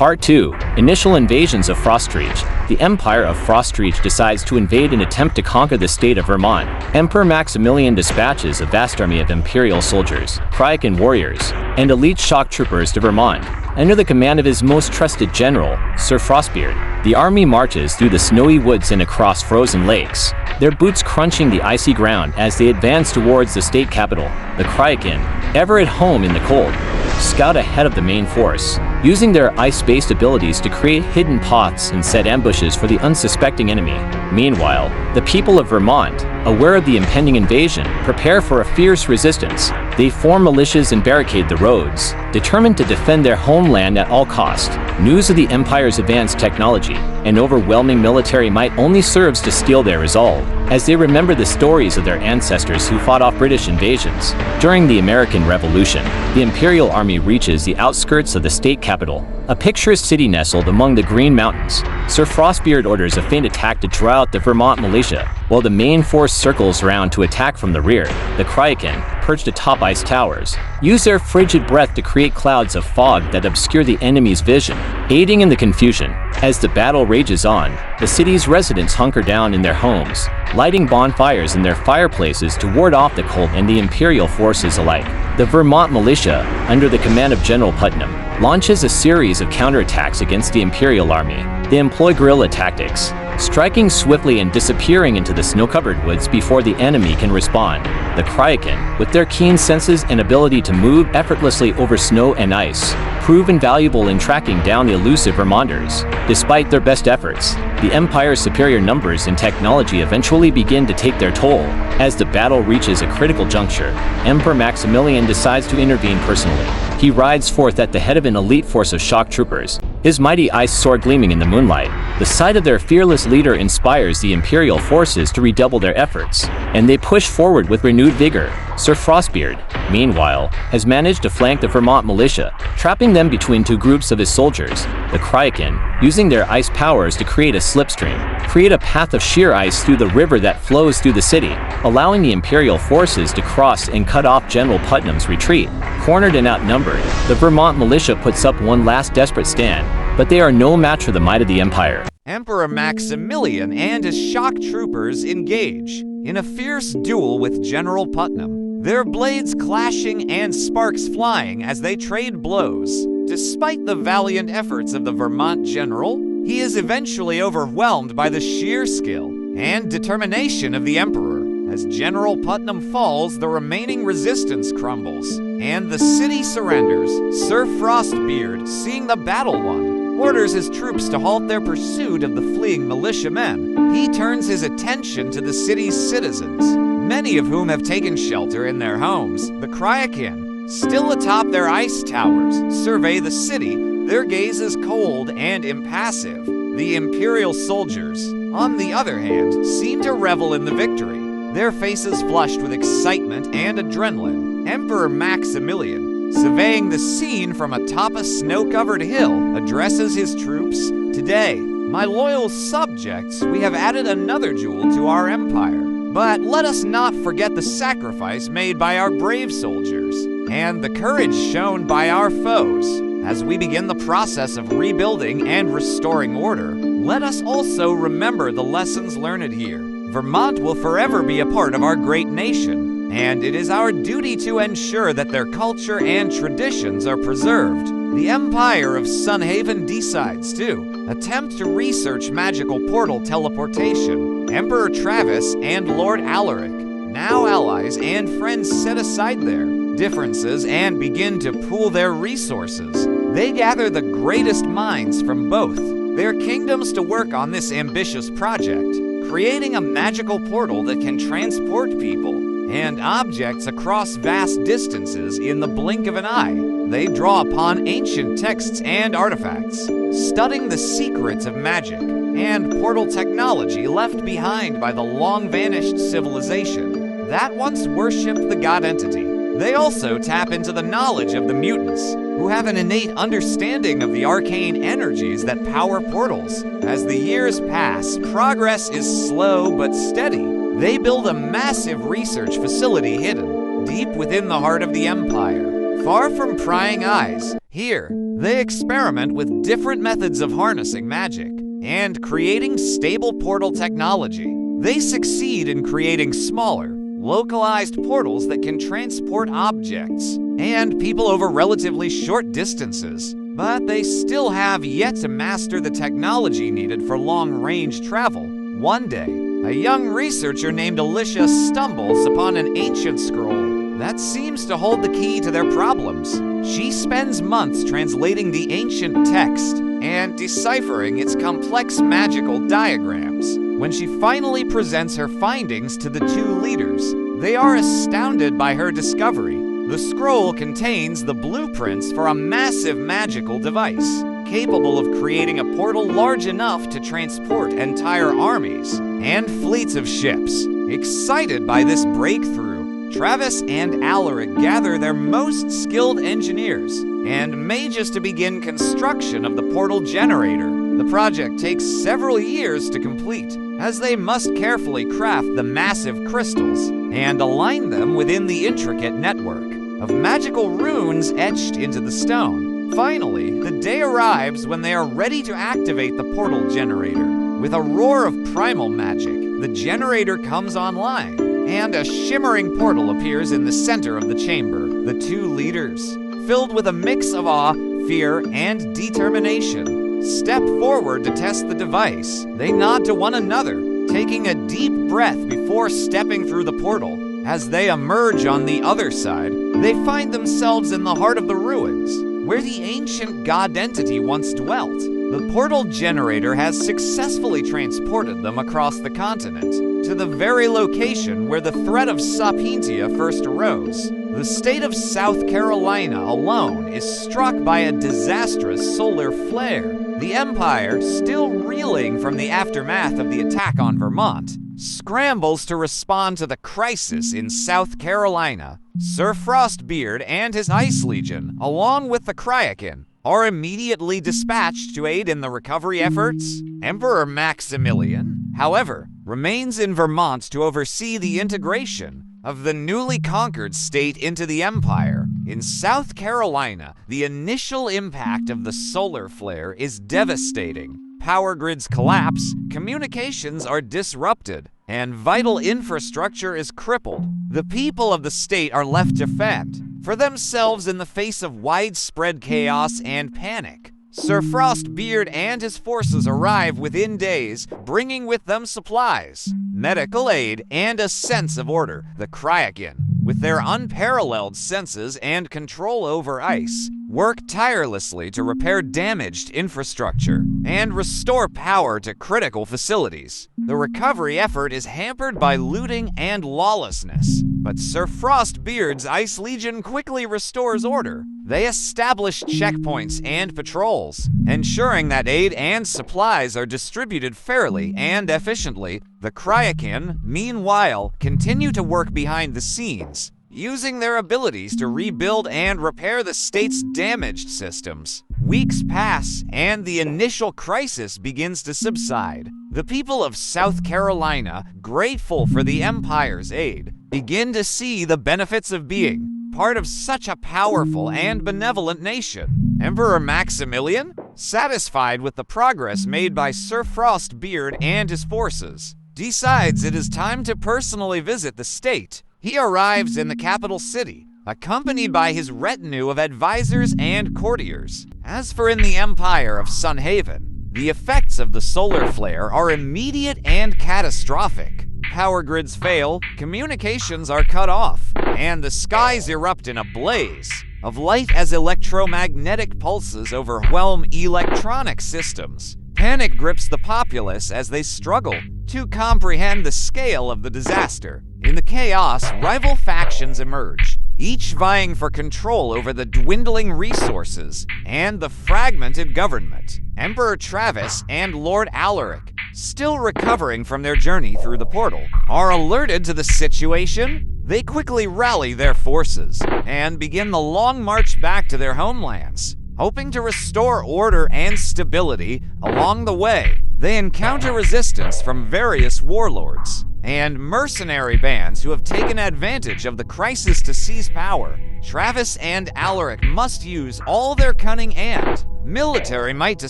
Part 2. Initial Invasions of Frostreach. The Empire of Frostreach decides to invade and attempt to conquer the state of Vermont. Emperor Maximilian dispatches a vast army of Imperial soldiers, Kraken warriors, and elite shock troopers to Vermont. Under the command of his most trusted general, Sir Frostbeard, the army marches through the snowy woods and across frozen lakes, their boots crunching the icy ground as they advance towards the state capital. The Kraken, ever at home in the cold, scout ahead of the main force, using their ice-based abilities to create hidden paths and set ambushes for the unsuspecting enemy. Meanwhile, the people of Vermont, aware of the impending invasion, prepare for a fierce resistance. They form militias and barricade the roads, determined to defend their homeland at all cost. News of the Empire's advanced technology and overwhelming military might only serves to steel their resolve, as they remember the stories of their ancestors who fought off British invasions. During the American Revolution, the Imperial Army reaches the outskirts of the state capital, a picturesque city nestled among the Green Mountains. Sir Frostbeard orders a feint attack to draw out the Vermont militia, while the main force circles around to attack from the rear. The Kraken, perched atop ice towers, use their frigid breath to create clouds of fog that obscure the enemy's vision, aiding in the confusion. As the battle rages on, the city's residents hunker down in their homes, lighting bonfires in their fireplaces to ward off the cold and the Imperial forces alike. The Vermont militia, under the command of General Putnam, launches a series of counterattacks against the Imperial Army. They employ guerrilla tactics, striking swiftly and disappearing into the snow-covered woods before the enemy can respond. The Kraken, with their keen senses and ability to move effortlessly over snow and ice, prove invaluable in tracking down the elusive Vermonters. Despite their best efforts, the Empire's superior numbers and technology eventually begin to take their toll. As the battle reaches a critical juncture, Emperor Maximilian decides to intervene personally. He rides forth at the head of an elite force of shock troopers, his mighty ice sword gleaming in the moonlight. The sight of their fearless leader inspires the Imperial forces to redouble their efforts, and they push forward with renewed vigor. Sir Frostbeard, meanwhile, has managed to flank the Vermont militia, trapping them between two groups of his soldiers. The Kraken, using their ice powers to create a slipstream, create a path of sheer ice through the river that flows through the city, allowing the Imperial forces to cross and cut off General Putnam's retreat. Cornered and outnumbered, the Vermont militia puts up one last desperate stand, but they are no match for the might of the Empire. Emperor Maximilian and his shock troopers engage in a fierce duel with General Putnam, their blades clashing and sparks flying as they trade blows. Despite the valiant efforts of the Vermont general, he is eventually overwhelmed by the sheer skill and determination of the Emperor. As General Putnam falls, the remaining resistance crumbles, and the city surrenders. Sir Frostbeard, seeing the battle won, orders his troops to halt their pursuit of the fleeing militiamen. He turns his attention to the city's citizens, many of whom have taken shelter in their homes. The Kraken, still atop their ice towers, survey the city, their gazes cold and impassive. The Imperial soldiers, on the other hand, seem to revel in the victory, their faces flushed with excitement and adrenaline. Emperor Maximilian, surveying the scene from atop a snow-covered hill, addresses his troops. Today, my loyal subjects, we have added another jewel to our empire. But let us not forget the sacrifice made by our brave soldiers and the courage shown by our foes. As we begin the process of rebuilding and restoring order, let us also remember the lessons learned here. Vermont will forever be a part of our great nation, and it is our duty to ensure that their culture and traditions are preserved. The Empire of Sunhaven decides to attempt to research magical portal teleportation. Emperor Travis and Lord Alaric, now allies and friends, set aside their differences and begin to pool their resources. They gather the greatest minds from both their kingdoms to work on this ambitious project, creating a magical portal that can transport people and objects across vast distances in the blink of an eye. They draw upon ancient texts and artifacts, studying the secrets of magic and portal technology left behind by the long-vanished civilization that once worshipped the god entity. They also tap into the knowledge of the mutants, who have an innate understanding of the arcane energies that power portals. As the years pass, progress is slow but steady. They build a massive research facility hidden deep within the heart of the Empire, far from prying eyes. Here, they experiment with different methods of harnessing magic and creating stable portal technology. They succeed in creating smaller, localized portals that can transport objects and people over relatively short distances. But they still have yet to master the technology needed for long-range travel. One day, a young researcher named Alicia stumbles upon an ancient scroll that seems to hold the key to their problems. She spends months translating the ancient text and deciphering its complex magical diagrams. When she finally presents her findings to the two leaders, they are astounded by her discovery. The scroll contains the blueprints for a massive magical device, capable of creating a portal large enough to transport entire armies and fleets of ships. Excited by this breakthrough, Travis and Alaric gather their most skilled engineers and mages to begin construction of the portal generator. The project takes several years to complete, as they must carefully craft the massive crystals and align them within the intricate network of magical runes etched into the stone. Finally, the day arrives when they are ready to activate the portal generator. With a roar of primal magic, the generator comes online, and a shimmering portal appears in the center of the chamber. The two leaders, filled with a mix of awe, fear, and determination, step forward to test the device. They nod to one another, taking a deep breath before stepping through the portal. As they emerge on the other side, they find themselves in the heart of the ruins, where the ancient god entity once dwelt. The portal generator has successfully transported them across the continent to the very location where the threat of Sapintia first arose. The state of South Carolina alone is struck by a disastrous solar flare. The Empire, still reeling from the aftermath of the attack on Vermont, scrambles to respond to the crisis in South Carolina. Sir Frostbeard and his Ice Legion, along with the Kraken, are immediately dispatched to aid in the recovery efforts. Emperor Maximilian, however, remains in Vermont to oversee the integration of the newly conquered state into the Empire. In South Carolina, the initial impact of the solar flare is devastating. Power grids collapse, communications are disrupted, and vital infrastructure is crippled. The people of the state are left to fend for themselves in the face of widespread chaos and panic. Sir Frostbeard and his forces arrive within days, bringing with them supplies, medical aid, and a sense of order. The Kraken, with their unparalleled senses and control over ice, work tirelessly to repair damaged infrastructure and restore power to critical facilities. The recovery effort is hampered by looting and lawlessness, but Sir Frostbeard's Ice Legion quickly restores order. They establish checkpoints and patrols, ensuring that aid and supplies are distributed fairly and efficiently. The Kraken, meanwhile, continue to work behind the scenes, using their abilities to rebuild and repair the state's damaged systems. Weeks pass, and the initial crisis begins to subside. The people of South Carolina, grateful for the Empire's aid, begin to see the benefits of being part of such a powerful and benevolent nation. Emperor Maximilian, satisfied with the progress made by Sir Frostbeard and his forces, decides it is time to personally visit the state. He arrives in the capital city, accompanied by his retinue of advisors and courtiers. As for in the Empire of Sunhaven, the effects of the solar flare are immediate and catastrophic. Power grids fail, communications are cut off, and the skies erupt in a blaze of light as electromagnetic pulses overwhelm electronic systems. Panic grips the populace as they struggle to comprehend the scale of the disaster. In the chaos, rival factions emerge, each vying for control over the dwindling resources and the fragmented government. Emperor Travis and Lord Alaric, still recovering from their journey through the portal, are alerted to the situation. They quickly rally their forces and begin the long march back to their homelands, hoping to restore order and stability. Along the way, they encounter resistance from various warlords, and mercenary bands who have taken advantage of the crisis to seize power. Travis and Alaric must use all their cunning and military might to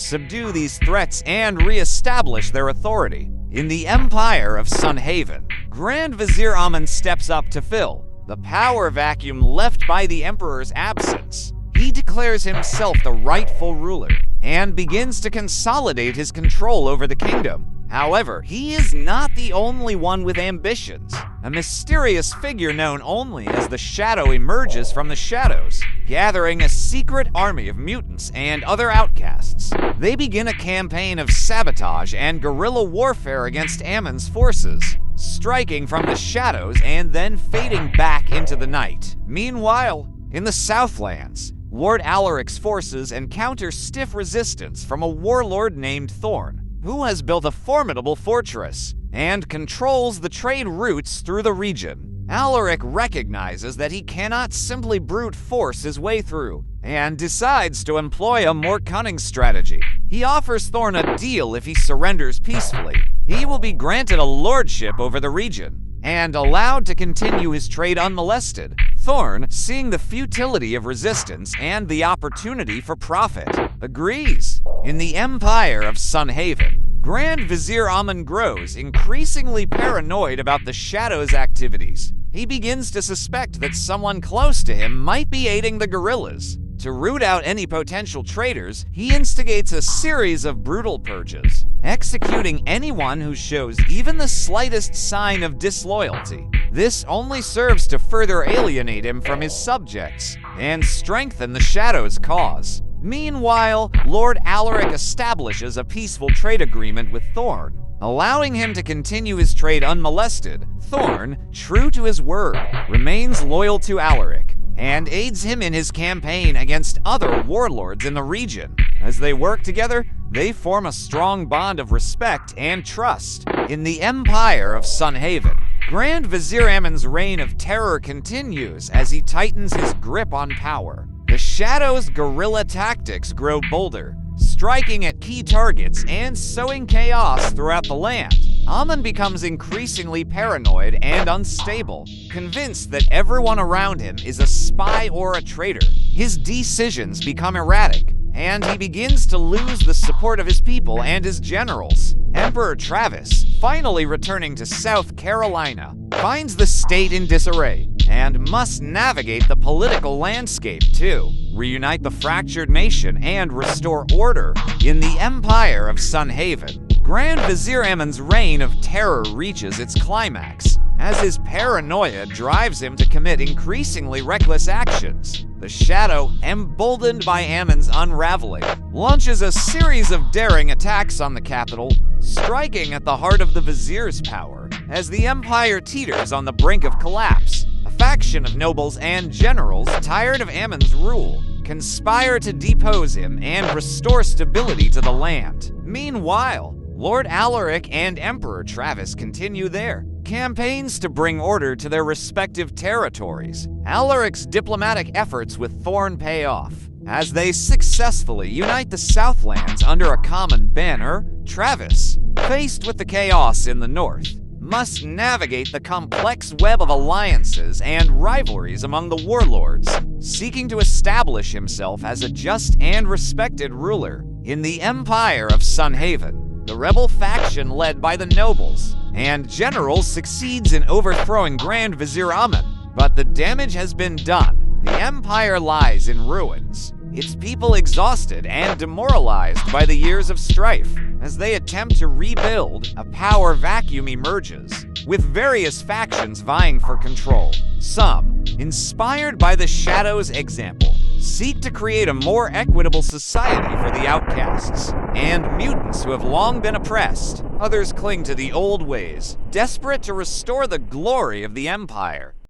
subdue these threats and re-establish their authority. In the Empire of Sunhaven, Grand Vizier Amun steps up to fill the power vacuum left by the Emperor's absence. He declares himself the rightful ruler and begins to consolidate his control over the kingdom. However, he is not the only one with ambitions. A mysterious figure known only as the Shadow emerges from the shadows, gathering a secret army of mutants and other outcasts. They begin a campaign of sabotage and guerrilla warfare against Ammon's forces, striking from the shadows and then fading back into the night. Meanwhile, in the Southlands, Lord Alaric's forces encounter stiff resistance from a warlord named Thorn, who has built a formidable fortress and controls the trade routes through the region. Alaric recognizes that he cannot simply brute force his way through and decides to employ a more cunning strategy. He offers Thorn a deal if he surrenders peacefully. He will be granted a lordship over the region and allowed to continue his trade unmolested. Thorn, seeing the futility of resistance and the opportunity for profit, agrees. In the Empire of Sunhaven, Grand Vizier Amun grows increasingly paranoid about the Shadow's activities. He begins to suspect that someone close to him might be aiding the guerrillas. To root out any potential traitors, he instigates a series of brutal purges, executing anyone who shows even the slightest sign of disloyalty. This only serves to further alienate him from his subjects and strengthen the Shadow's cause. Meanwhile, Lord Alaric establishes a peaceful trade agreement with Thorn, allowing him to continue his trade unmolested. Thorn, true to his word, remains loyal to Alaric and aids him in his campaign against other warlords in the region. As they work together, they form a strong bond of respect and trust. In the Empire of Sunhaven, Grand Vizier Ammon's reign of terror continues as he tightens his grip on power. The Shadow's guerrilla tactics grow bolder, striking at key targets and sowing chaos throughout the land. Amun becomes increasingly paranoid and unstable, convinced that everyone around him is a spy or a traitor. His decisions become erratic, and he begins to lose the support of his people and his generals. Emperor Travis, finally returning to South Carolina, finds the state in disarray and must navigate the political landscape to reunite the fractured nation and restore order. In the Empire of Sunhaven, Grand Vizier Ammon's reign of terror reaches its climax as his paranoia drives him to commit increasingly reckless actions. The Shadow, emboldened by Ammon's unraveling, launches a series of daring attacks on the capital, striking at the heart of the Vizier's power as the Empire teeters on the brink of collapse. A faction of nobles and generals, tired of Ammon's rule, conspire to depose him and restore stability to the land. Meanwhile, Lord Alaric and Emperor Travis continue their campaigns to bring order to their respective territories. Alaric's diplomatic efforts with Thorn pay off as they successfully unite the Southlands under a common banner. Travis, faced with the chaos in the north, must navigate the complex web of alliances and rivalries among the warlords, seeking to establish himself as a just and respected ruler. In the Empire of Sunhaven, the rebel faction led by the nobles and generals succeeds in overthrowing Grand Vizier Amun, but the damage has been done. The empire lies in ruins, its people exhausted and demoralized by the years of strife. As they attempt to rebuild, a power vacuum emerges, with various factions vying for control. Some, inspired by the Shadow's example, seek to create a more equitable society for the outcasts and mutants who have long been oppressed. Others cling to the old ways, desperate to restore the glory of the Empire.